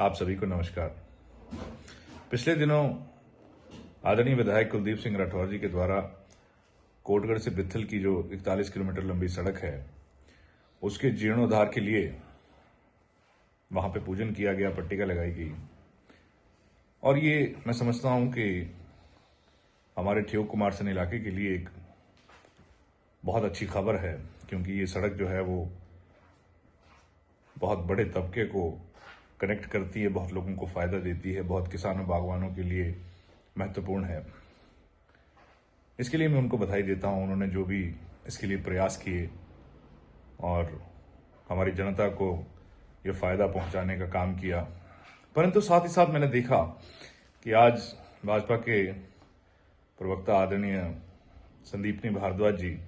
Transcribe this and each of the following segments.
आप सभी को नमस्कार। पिछले दिनों आदरणीय विधायक कुलदीप सिंह राठौर जी के द्वारा कोटगढ़ से बित्थल की जो 41 किलोमीटर लंबी सड़क है उसके जीर्णोद्धार के लिए वहां पे पूजन किया गया, पट्टिका लगाई गई। और ये मैं समझता हूं कि हमारे ठियोग कुमारसैन इलाके के लिए एक बहुत अच्छी खबर है, क्योंकि ये सड़क जो है वो बहुत बड़े तबके को कनेक्ट करती है, बहुत लोगों को फायदा देती है, बहुत किसानों बागवानों के लिए महत्वपूर्ण है। इसके लिए मैं उनको बधाई देता हूं। उन्होंने जो भी इसके लिए प्रयास किए और हमारी जनता को ये फायदा पहुंचाने का काम किया। परंतु साथ ही साथ मैंने देखा कि आज भाजपा के प्रवक्ता आदरणीय संदीपनी भारद्वाज जी,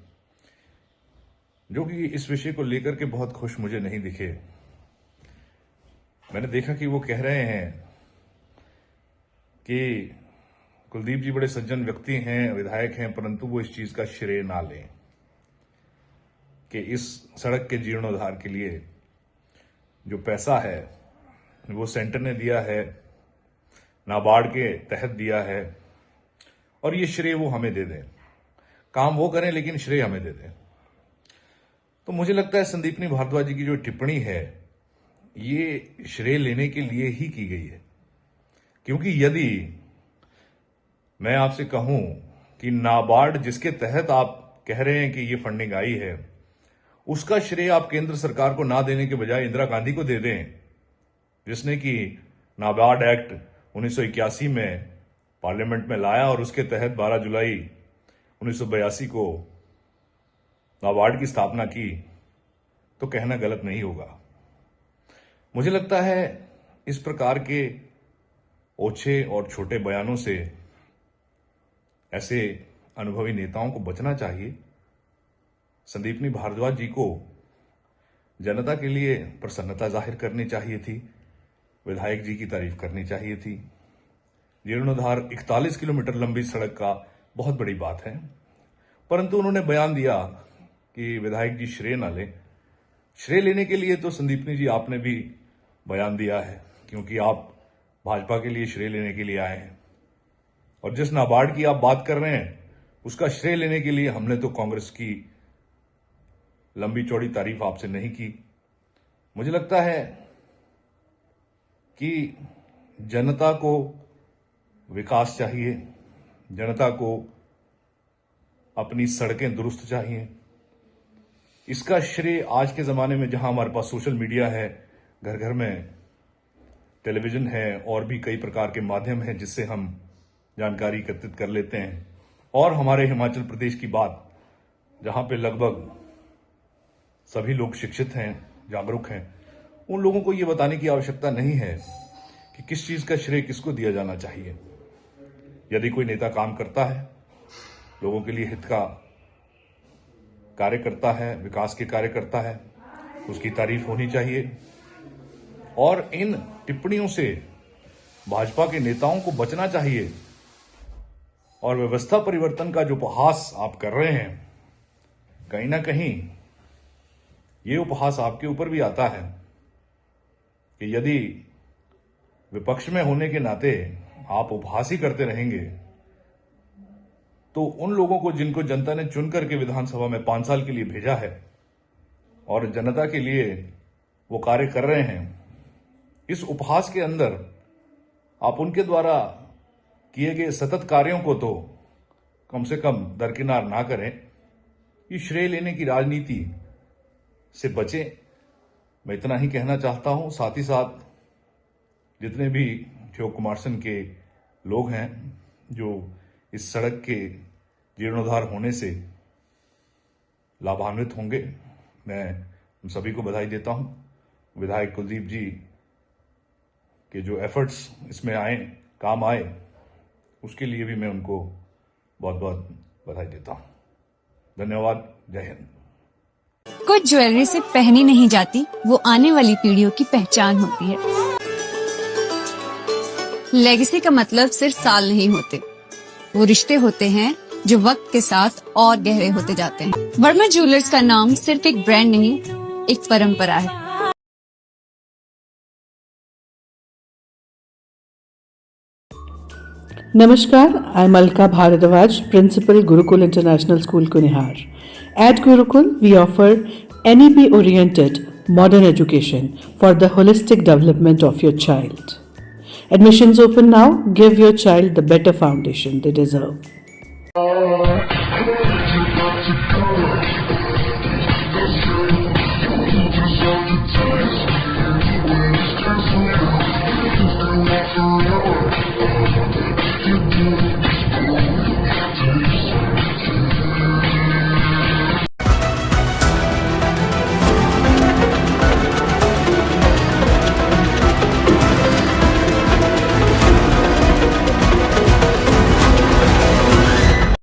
जो कि इस विषय को लेकर के बहुत खुश मुझे नहीं दिखे। मैंने देखा कि वो कह रहे हैं कि कुलदीप जी बड़े सज्जन व्यक्ति हैं, विधायक हैं, परंतु वो इस चीज का श्रेय ना लें कि इस सड़क के जीर्णोद्धार के लिए जो पैसा है वो सेंटर ने दिया है, नाबार्ड के तहत दिया है, और ये श्रेय वो हमें दे दें। काम वो करें लेकिन श्रेय हमें दे दें। तो मुझे लगता है संदीपनी भारद्वाज जी की जो टिप्पणी है ये श्रेय लेने के लिए ही की गई है। क्योंकि यदि मैं आपसे कहूं कि नाबार्ड जिसके तहत आप कह रहे हैं कि ये फंडिंग आई है, उसका श्रेय आप केंद्र सरकार को ना देने के बजाय इंदिरा गांधी को दे दें, जिसने कि नाबार्ड एक्ट 1981 में पार्लियामेंट में लाया और उसके तहत 12 जुलाई 1982 को नाबार्ड की स्थापना की, तो कहना गलत नहीं होगा। मुझे लगता है इस प्रकार के ओछे और छोटे बयानों से ऐसे अनुभवी नेताओं को बचना चाहिए। संदीपनी भारद्वाज जी को जनता के लिए प्रसन्नता जाहिर करनी चाहिए थी, विधायक जी की तारीफ करनी चाहिए थी। जीर्णोद्धार 41 किलोमीटर लंबी सड़क का बहुत बड़ी बात है, परंतु उन्होंने बयान दिया कि विधायक जी श्रेय ना लें। श्रेय लेने के लिए तो संदीपनी जी आपने भी बयान दिया है, क्योंकि आप भाजपा के लिए श्रेय लेने के लिए आए हैं। और जिस नाबार्ड की आप बात कर रहे हैं उसका श्रेय लेने के लिए हमने तो कांग्रेस की लंबी चौड़ी तारीफ आपसे नहीं की। मुझे लगता है कि जनता को विकास चाहिए, जनता को अपनी सड़कें दुरुस्त चाहिए। इसका श्रेय आज के जमाने में, जहां हमारे पास सोशल मीडिया है, घर घर में टेलीविजन है और भी कई प्रकार के माध्यम हैं जिससे हम जानकारी एकत्रित कर लेते हैं, और हमारे हिमाचल प्रदेश की बात, जहां पे लगभग सभी लोग शिक्षित हैं, जागरूक हैं, उन लोगों को यह बताने की आवश्यकता नहीं है कि किस चीज का श्रेय किसको दिया जाना चाहिए। यदि कोई नेता काम करता है, लोगों के लिए हित का कार्य करता है, विकास के कार्य करता है, उसकी तारीफ होनी चाहिए। और इन टिप्पणियों से भाजपा के नेताओं को बचना चाहिए। और व्यवस्था परिवर्तन का जो उपहास आप कर रहे हैं, कहीं ना कहीं ये उपहास आपके ऊपर भी आता है कि यदि विपक्ष में होने के नाते आप उपहास ही करते रहेंगे, तो उन लोगों को जिनको जनता ने चुन करके विधानसभा में 5 साल के लिए भेजा है और जनता के लिए वो कार्य कर रहे हैं, इस उपहास के अंदर आप उनके द्वारा किए गए सतत कार्यों को तो कम से कम दरकिनार ना करें। ये श्रेय लेने की राजनीति से बचें, मैं इतना ही कहना चाहता हूं। साथ ही साथ जितने भी ठियोग कुमारसैन के लोग हैं जो इस सड़क के जीर्णोद्धार होने से लाभान्वित होंगे, मैं उन सभी को बधाई देता हूं। विधायक कुलदीप जी के जो एफर्ट्स इसमें आए, काम आए, उसके लिए भी मैं उनको बहुत बहुत बधाई देता हूं। धन्यवाद। जय हिंद। कुछ ज्वेलरी सिर्फ पहनी नहीं जाती, वो आने वाली पीढ़ियों की पहचान होती है। लेगेसी का मतलब सिर्फ साल नहीं होते, वो रिश्ते होते हैं जो वक्त के साथ और गहरे होते जाते हैं। वर्मा ज्वेलर्स का नाम सिर्फ एक ब्रांड नहीं, एक परंपरा है। Namaskar, I'm Alka Bharadwaj, Principal Gurukul International School, Kunihar. At Gurukul, we offer NEP-oriented modern education for the holistic development of your child. Admissions open now. Give your child the better foundation they deserve.